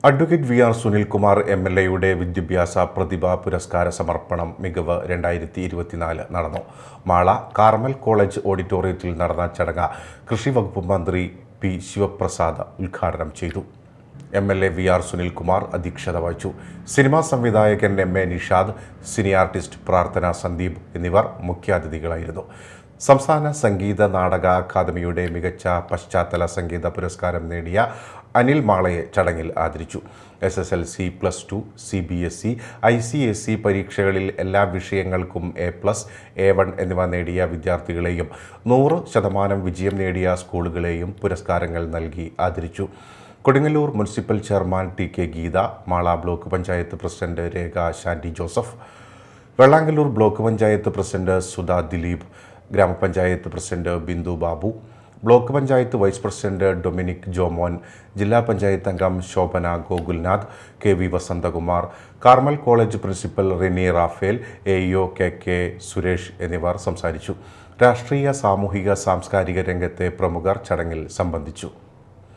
Advocate വി.ആർ. Sunilkumar എം.എൽ.എയുടെ വിദ്യാഭ്യാസ പ്രതിഭാ പുരസ്കാര സമർപ്പണം മികവ് 2024 നടന്നു. മാള കാർമൽ കോളേജ് ഓഡിറ്റോറിയത്തിൽ നടന്ന ചടങ്ങ് കൃഷി വകുപ്പ് മന്ത്രി പി. ശിവപ്രസാദ് ഉദ്ഘാടനം ചെയ്തു. എം.എൽ.എ. വി.ആർ. സുനിൽകുമാർ അധ്യക്ഷത വഹിച്ചു. സിനിമാ സംവിധായകൻ എം.എ. നിഷാദ്, സിനി ആർട്ടിസ്റ്റ് പ്രാർത്ഥന സന്ദീപ് എന്നിവർ മുഖ്യാതിഥികളായിരുന്നു. സംസ്ഥാന സംഗീത നാടക അക്കാദമിയുടെ മികച്ച പശ്ചാത്തല സംഗീത പുരസ്കാരം നേടിയ അനിൽ മാളയെ ചടങ്ങിൽ ആദരിച്ചു. SSLC, +2, CBSE, ICSE പരീക്ഷകളിൽ എല്ലാ വിഷയങ്ങൾക്കും A+, A1 എന്നിവ നേടിയ വിദ്യാർത്ഥികളെയും 100% വിജയം നേടിയ സ്കൂളുകളെയും പുരസ്കാരങ്ങൾ നൽകി ആദരിച്ചു. Kodungallur municipal chairman TK Geetha, Mala block panchayat president Rekha Shanti Joseph, Vellangallur block panchayat president Sudha Dileep, ഗ്രാമപഞ്ചായത്ത് president Bindu Babu, block panchayat vice president Dominic Jomon, ജില്ലാ പഞ്ചായത്ത് അംഗം Shobhana Gokulnath, KV Vasanthakumar, Carmel college principal Rini Raphael, AEO KK Suresh എന്നിവർ സംസാരിച്ചു. രാഷ്ട്രീയ, സാമൂഹിക, സാംസ്കാരിക രംഗത്തെ പ്രമുഖർ ചടങ്ങിൽ സംബന്ധിച്ചു.